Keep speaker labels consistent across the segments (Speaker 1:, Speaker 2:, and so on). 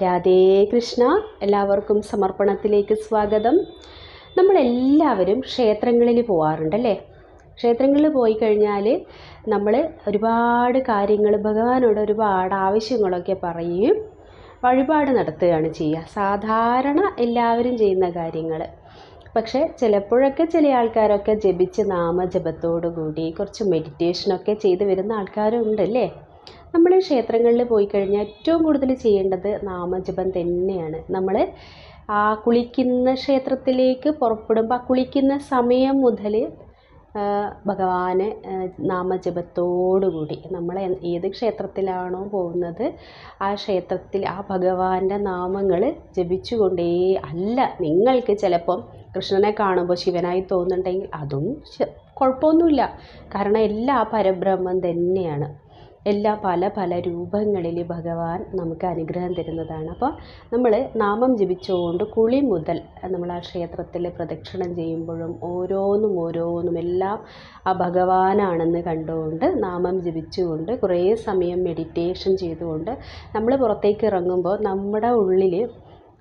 Speaker 1: രാധേ കൃഷ്ണ. എല്ലാവർക്കും സമർപ്പണത്തിലേക്ക് സ്വാഗതം. നമ്മളെല്ലാവരും ക്ഷേത്രങ്ങളിൽ പോകാറുണ്ടല്ലേ? ക്ഷേത്രങ്ങളിൽ പോയി കഴിഞ്ഞാൽ നമ്മൾ ഒരുപാട് കാര്യങ്ങൾ ഭഗവാനോട് ഒരുപാട് ആവശ്യങ്ങളൊക്കെ പറയുകയും വഴിപാട് നടത്തുകയാണ് ചെയ്യുക. സാധാരണ എല്ലാവരും ചെയ്യുന്ന കാര്യങ്ങൾ. പക്ഷേ ചിലപ്പോഴൊക്കെ ചില ആൾക്കാരൊക്കെ ജപിച്ച് നാമജപത്തോടു കൂടി കുറച്ച് മെഡിറ്റേഷനൊക്കെ ചെയ്ത് വരുന്ന ആൾക്കാരും ഉണ്ടല്ലേ? നമ്മൾ ക്ഷേത്രങ്ങളിൽ പോയി കഴിഞ്ഞാൽ ഏറ്റവും കൂടുതൽ ചെയ്യേണ്ടത് നാമജപം തന്നെയാണ്. നമ്മൾ കുളിക്കുന്ന ക്ഷേത്രത്തിലേക്ക് പുറപ്പെടുമ്പോൾ ആ കുളിക്കുന്ന സമയം മുതൽ ഭഗവാനെ നാമജപത്തോടുകൂടി നമ്മൾ ഏത് ക്ഷേത്രത്തിലാണോ പോകുന്നത് ആ ക്ഷേത്രത്തിൽ ആ ഭഗവാന്റെ നാമങ്ങൾ ജപിച്ചുകൊണ്ടേ. അല്ല, നിങ്ങൾക്ക് ചിലപ്പം കൃഷ്ണനെ കാണുമ്പോൾ ശിവനായി തോന്നുന്നുണ്ടെങ്കിൽ അതും കുഴപ്പമൊന്നുമില്ല. കാരണം എല്ലാം പരബ്രഹ്മം തന്നെയാണ്. എല്ലാം പല പല രൂപങ്ങളിൽ ഭഗവാൻ നമുക്ക് അനുഗ്രഹം തരുന്നതാണ്. അപ്പോൾ നമ്മൾ നാമം ജപിച്ചുകൊണ്ട് കുളി മുതൽ നമ്മൾ ആ ക്ഷേത്രത്തിൽ പ്രദക്ഷിണം ചെയ്യുമ്പോഴും ഓരോന്നും എല്ലാം ആ ഭഗവാനാണെന്ന് കണ്ടുകൊണ്ട് നാമം ജപിച്ചുകൊണ്ട് കുറേ സമയം മെഡിറ്റേഷൻ ചെയ്തുകൊണ്ട് നമ്മൾ പുറത്തേക്ക് ഇറങ്ങുമ്പോൾ നമ്മുടെ ഉള്ളിൽ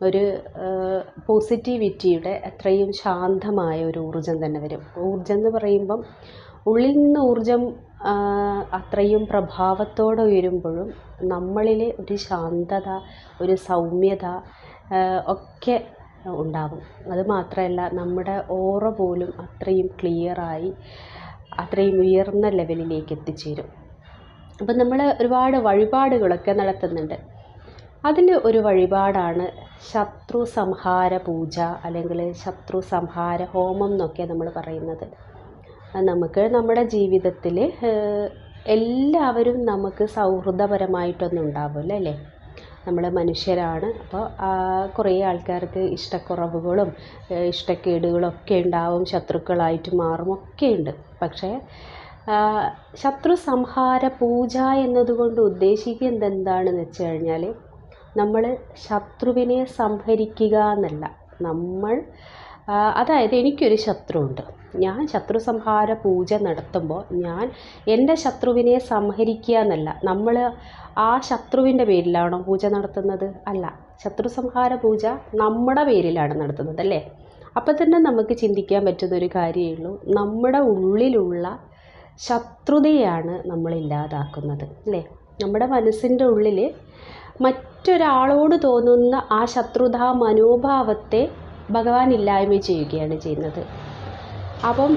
Speaker 1: ഒരു പോസിറ്റിവിറ്റിയുടെ അത്രയും ശാന്തമായ ഒരു ഊർജ്ജം തന്നെ വരും. ഊർജ്ജം എന്ന് പറയുമ്പം ഉള്ളിൽ നിന്ന് ഊർജ്ജം അത്രയും പ്രഭാവത്തോടെ ഉയരുമ്പോഴും നമ്മളിൽ ഒരു ശാന്തത, ഒരു സൗമ്യത ഒക്കെ ഉണ്ടാകും. അതുമാത്രമല്ല, നമ്മുടെ ഓറ പോലും അത്രയും ക്ലിയറായി അത്രയും ഉയർന്ന ലെവലിലേക്ക് എത്തിച്ചേരും. അപ്പം നമ്മൾ ഒരുപാട് വഴിപാടുകളൊക്കെ നടത്തുന്നുണ്ട്. അതിൽ ഒരു വഴിപാടാണ് ശത്രു സംഹാര പൂജ, അല്ലെങ്കിൽ ശത്രു സംഹാര ഹോമം എന്നൊക്കെ നമ്മൾ പറയുന്നത്. നമുക്ക് നമ്മുടെ ജീവിതത്തിൽ എല്ലാവരും നമുക്ക് സൗഹൃദപരമായിട്ടൊന്നും ഉണ്ടാവില്ല അല്ലേ? നമ്മൾ മനുഷ്യരാണ്. അപ്പോൾ കുറേ ആൾക്കാർക്ക് ഇഷ്ടക്കുറവുകളും ഇഷ്ടക്കേടുകളും ഒക്കെ ഉണ്ടാവും, ശത്രുക്കളായിട്ട് മാറും ഒക്കെ ഉണ്ട്. പക്ഷേ ശത്രു സംഹാര പൂജ എന്നതുകൊണ്ട് ഉദ്ദേശിക്കുന്നത് എന്താണെന്ന് വെച്ച് കഴിഞ്ഞാൽ നമ്മൾ ശത്രുവിനെ സംഹരിക്കുക എന്നല്ല. അതായത് എനിക്കൊരു ശത്രുവുണ്ട്, ഞാൻ ശത്രു സംഹാര പൂജ നടത്തുമ്പോൾ ഞാൻ എൻ്റെ ശത്രുവിനെ സംഹരിക്കുക എന്നല്ല. നമ്മൾ ആ ശത്രുവിൻ്റെ പേരിലാണോ പൂജ നടത്തുന്നത്? അല്ല, ശത്രു സംഹാര പൂജ നമ്മുടെ പേരിലാണ് നടത്തുന്നത് അല്ലേ? അപ്പം തന്നെ നമുക്ക് ചിന്തിക്കാൻ പറ്റുന്നൊരു കാര്യമേ ഉള്ളൂ, നമ്മുടെ ഉള്ളിലുള്ള ശത്രുതയാണ് നമ്മൾ ഇല്ലാതാക്കുന്നത് അല്ലേ? നമ്മുടെ മനസ്സിൻ്റെ ഉള്ളിൽ മറ്റൊരാളോട് തോന്നുന്ന ആ ശത്രുതാ മനോഭാവത്തെ ഭഗവാൻ ഇല്ലായ്മ ചെയ്യുകയാണ് ചെയ്യുന്നത്. അപ്പം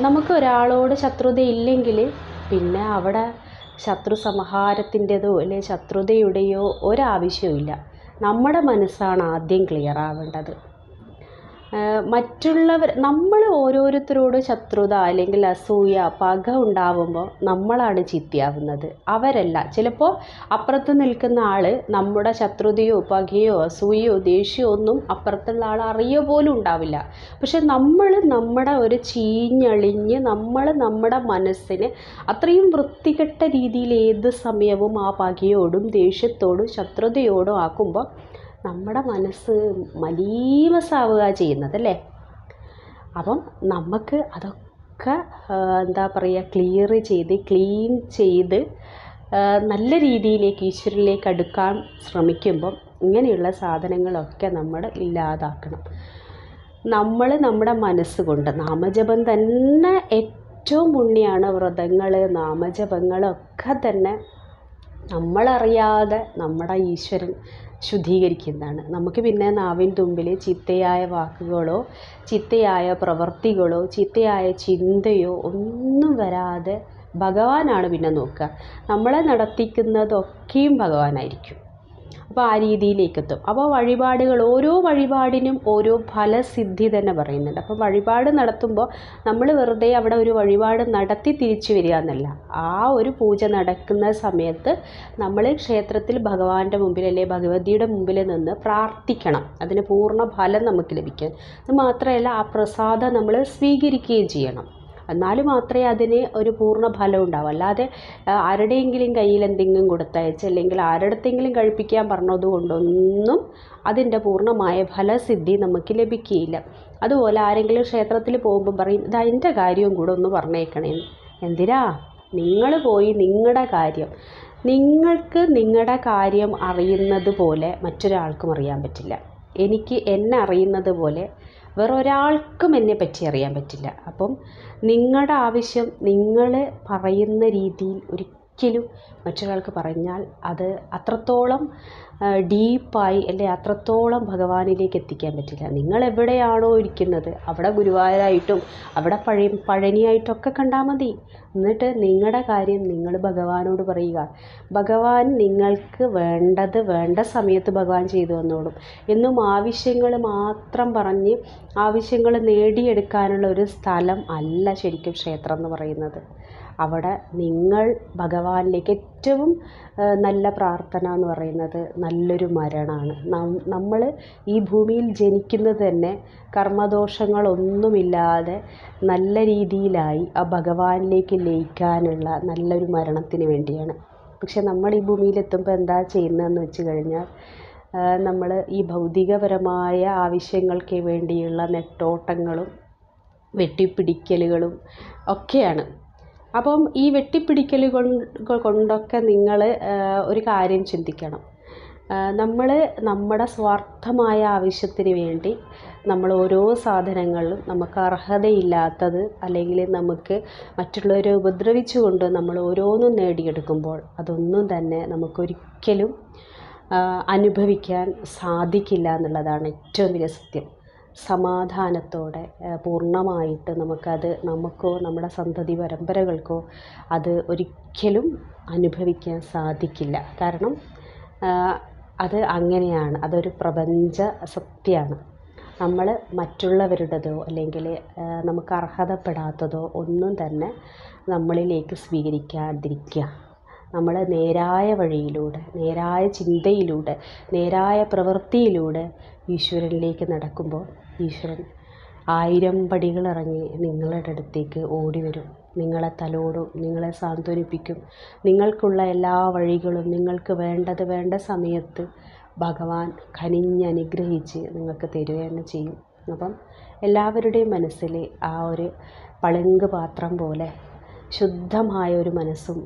Speaker 1: നമുക്ക് ഒരാളോട് ശത്രുതയില്ലെങ്കിൽ പിന്നെ അവിടെ ശത്രു സംഹാരത്തിൻ്റെതോ അല്ലെ ശത്രുതയുടെയോ ഒരാവശ്യമില്ല. നമ്മുടെ മനസ്സാണ് ആദ്യം ക്ലിയർ ആവേണ്ടത്. നമ്മൾ ഓരോരുത്തരോട് ശത്രുത അല്ലെങ്കിൽ അസൂയ പക ഉണ്ടാവുമ്പോൾ നമ്മളാണ് ചീത്തയാവുന്നത്, അവരല്ല. ചിലപ്പോൾ അപ്പുറത്ത് നിൽക്കുന്ന ആൾ നമ്മുടെ ശത്രുതയോ പകയോ അസൂയയോ ദേഷ്യമോ ഒന്നും അപ്പുറത്തുള്ള ആൾ അറിയ പോലും ഉണ്ടാവില്ല. പക്ഷെ നമ്മുടെ ഒരു ചീഞ്ഞളിഞ്ഞ് നമ്മുടെ മനസ്സിനെ അത്രയും വൃത്തികെട്ട രീതിയിൽ ഏത് സമയവും ആ പകയോടും ദേഷ്യത്തോടും ശത്രുതയോടും ആക്കുമ്പോൾ നമ്മുടെ മനസ്സ് മലീമസാവുക ചെയ്യുന്നതല്ലേ? അപ്പം നമുക്ക് അതൊക്കെ ക്ലീൻ ചെയ്ത് നല്ല രീതിയിലേക്ക് ഈശ്വരനിലേക്ക് അടുക്കാൻ ശ്രമിക്കുമ്പം ഇങ്ങനെയുള്ള സാധനങ്ങളൊക്കെ നമ്മൾ ഇല്ലാതാക്കണം. നമ്മുടെ മനസ്സുകൊണ്ട് നാമജപം തന്നെ ഏറ്റവും പുണ്യമാണ്. വ്രതങ്ങൾ നാമജപങ്ങളൊക്കെ തന്നെ നമ്മളറിയാതെ നമ്മുടെ ഈശ്വരൻ ശുദ്ധീകരിക്കുന്നതാണ്. നമുക്ക് പിന്നെ നാവിൻ തുമ്പിൽ ചീത്തയായ വാക്കുകളോ ചീത്തയായ പ്രവൃത്തികളോ ചീത്തയായ ചിന്തയോ ഒന്നും വരാതെ ഭഗവാനാണ് പിന്നെ നോക്കുക. നമ്മളെ നടത്തിക്കുന്നതൊക്കെയും ഭഗവാനായിരിക്കും. അപ്പോൾ ആ രീതിയിലേക്കെത്തും. അപ്പോൾ വഴിപാടുകൾ, ഓരോ വഴിപാടിനും ഓരോ ഫലസിദ്ധി തന്നെ പറയുന്നുണ്ട്. അപ്പോൾ വഴിപാട് നടത്തുമ്പോൾ നമ്മൾ വെറുതെ അവിടെ ഒരു വഴിപാട് നടത്തി തിരിച്ചു വരിക എന്നല്ല. ആ ഒരു പൂജ നടക്കുന്ന സമയത്ത് നമ്മൾ ക്ഷേത്രത്തിൽ ഭഗവാന്റെ മുമ്പിൽ അല്ലെ ഭഗവതിയുടെ മുമ്പിൽ നിന്ന് പ്രാർത്ഥിക്കണം, അതിന് പൂർണ്ണ ഫലം നമുക്ക് ലഭിക്കാൻ. അത് മാത്രമല്ല, ആ പ്രസാദം നമ്മൾ സ്വീകരിക്കുകയും ചെയ്യണം. എന്നാൽ മാത്രമേ അതിന് ഒരു പൂർണ്ണ ഫലം ഉണ്ടാവും. അല്ലാതെ ആരുടെയെങ്കിലും കയ്യിൽ എന്തെങ്കിലും കൊടുത്തയച്ച് അല്ലെങ്കിൽ ആരുടെയെങ്കിലും കഴിപ്പിക്കാൻ പറഞ്ഞതുകൊണ്ടൊന്നും അതിൻ്റെ പൂർണ്ണമായ ഫലസിദ്ധി നമുക്ക് ലഭിക്കുകയില്ല. അതുപോലെ ആരെങ്കിലും ക്ഷേത്രത്തിൽ പോകുമ്പോൾ പറയും, ഇതാ എൻ്റെ കാര്യവും കൂടെ ഒന്ന് പറഞ്ഞേക്കണേ. എന്തിനാ? നിങ്ങൾ പോയി നിങ്ങളുടെ കാര്യം നിങ്ങൾക്ക് നിങ്ങളുടെ കാര്യം അറിയുന്നത് പോലെ മറ്റൊരാൾക്കും അറിയാൻ പറ്റില്ല. എനിക്ക് എന്നെ അറിയുന്നത് പോലെ വേറൊരാൾക്കും എന്നെ പറ്റി അറിയാൻ പറ്റില്ല. അപ്പം നിങ്ങളുടെ ആവശ്യം നിങ്ങൾ പറയുന്ന രീതിയിൽ ഒരിക്കലും മറ്റൊരാൾക്ക് പറഞ്ഞാൽ അത് അത്രത്തോളം ഡീപ്പായി അല്ലെ അത്രത്തോളം ഭഗവാനിലേക്ക് എത്തിക്കാൻ പറ്റില്ല. നിങ്ങൾ എവിടെയാണോ ഇരിക്കുന്നത് അവിടെ ഗുരുവായൂരായിട്ടും അവിടെ പഴനിയായിട്ടൊക്കെ കണ്ടാൽ മതി. എന്നിട്ട് നിങ്ങളുടെ കാര്യം നിങ്ങൾ ഭഗവാനോട് പറയുക. ഭഗവാൻ നിങ്ങൾക്ക് വേണ്ടത് വേണ്ട സമയത്ത് ഭഗവാൻ ചെയ്തു തന്നോളും. എന്നും ആവശ്യങ്ങൾ മാത്രം പറഞ്ഞ് ആവശ്യങ്ങൾ നേടിയെടുക്കാനുള്ള ഒരു സ്ഥലം അല്ല ശരിക്കും ക്ഷേത്രം എന്ന് പറയുന്നത്. അവിടെ നിങ്ങൾ ഭഗവാനിലേക്ക് ഏറ്റവും നല്ല പ്രാർത്ഥന എന്ന് പറയുന്നത് നല്ലൊരു മരണമാണ്. നമ്മൾ ഈ ഭൂമിയിൽ ജനിക്കുന്നത് തന്നെ കർമ്മദോഷങ്ങളൊന്നുമില്ലാതെ നല്ല രീതിയിലായി ആ ഭഗവാനിലേക്ക് ലയിക്കാനുള്ള നല്ലൊരു മരണത്തിന് വേണ്ടിയാണ്. പക്ഷെ നമ്മൾ ഈ ഭൂമിയിലെത്തുമ്പോൾ എന്താ ചെയ്യുന്നതെന്ന് വെച്ച് കഴിഞ്ഞാൽ നമ്മൾ ഈ ഭൗതികപരമായ ആവശ്യങ്ങൾക്ക് വേണ്ടിയുള്ള നെട്ടോട്ടങ്ങളും വെട്ടിപ്പിടിക്കലുകളും ഒക്കെയാണ്. അപ്പം ഈ വെട്ടിപ്പിടിക്കലുകൾ കൊണ്ടൊക്കെ നിങ്ങൾ ഒരു കാര്യം ചിന്തിക്കണം. നമ്മൾ നമ്മുടെ സ്വാർത്ഥമായ ആവശ്യത്തിന് വേണ്ടി നമ്മൾ ഓരോ സാധനങ്ങളിലും നമുക്ക് അർഹതയില്ലാത്തത് അല്ലെങ്കിൽ നമുക്ക് മറ്റുള്ളവരെ ഉപദ്രവിച്ചുകൊണ്ട് നമ്മൾ ഓരോന്നും നേടിയെടുക്കുമ്പോൾ അതൊന്നും തന്നെ നമുക്കൊരിക്കലും അനുഭവിക്കാൻ സാധിക്കില്ല എന്നുള്ളതാണ് ഏറ്റവും വലിയ സത്യം. സമാധാനത്തോടെ പൂർണ്ണമായിട്ട് നമുക്കോ നമ്മുടെ സന്തതി പരമ്പരകൾക്കോ അത് ഒരിക്കലും അനുഭവിക്കാൻ സാധിക്കില്ല. കാരണം അത് അങ്ങനെയാണ്, അതൊരു പ്രപഞ്ച സത്യമാണ്. നമ്മൾ മറ്റുള്ളവരുടേതോ അല്ലെങ്കിൽ നമുക്ക് അർഹതപ്പെടാത്തതോ ഒന്നും തന്നെ നമ്മളിലേക്ക് സ്വീകരിക്കാതിരിക്കുക. നമ്മൾ നേരായ വഴിയിലൂടെ, നേരായ ചിന്തയിലൂടെ, നേരായ പ്രവൃത്തിയിലൂടെ ഈശ്വരനിലേക്ക് നടക്കുമ്പോൾ ഈശ്വരൻ 1000 പടികളിറങ്ങി നിങ്ങളുടെ അടുത്തേക്ക് ഓടി വരും. നിങ്ങളെ തലോടും, നിങ്ങളെ സാന്ത്വനിപ്പിക്കും. നിങ്ങൾക്കുള്ള എല്ലാ വഴികളും നിങ്ങൾക്ക് വേണ്ടത് വേണ്ട സമയത്ത് ഭഗവാൻ കനിഞ്ഞനുഗ്രഹിച്ച് നിങ്ങൾക്ക് തരുകയാണ് ചെയ്യും. അപ്പം എല്ലാവരുടെയും മനസ്സിൽ ആ ഒരു പളുങ്ക് പാത്രം പോലെ ശുദ്ധമായ ഒരു മനസ്സും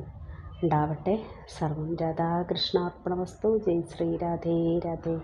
Speaker 1: ഉണ്ടാവട്ടെ. സർവം രാധാകൃഷ്ണാർപ്പണമസ്തു. ജയ് ശ്രീ രാധേ രാധേ.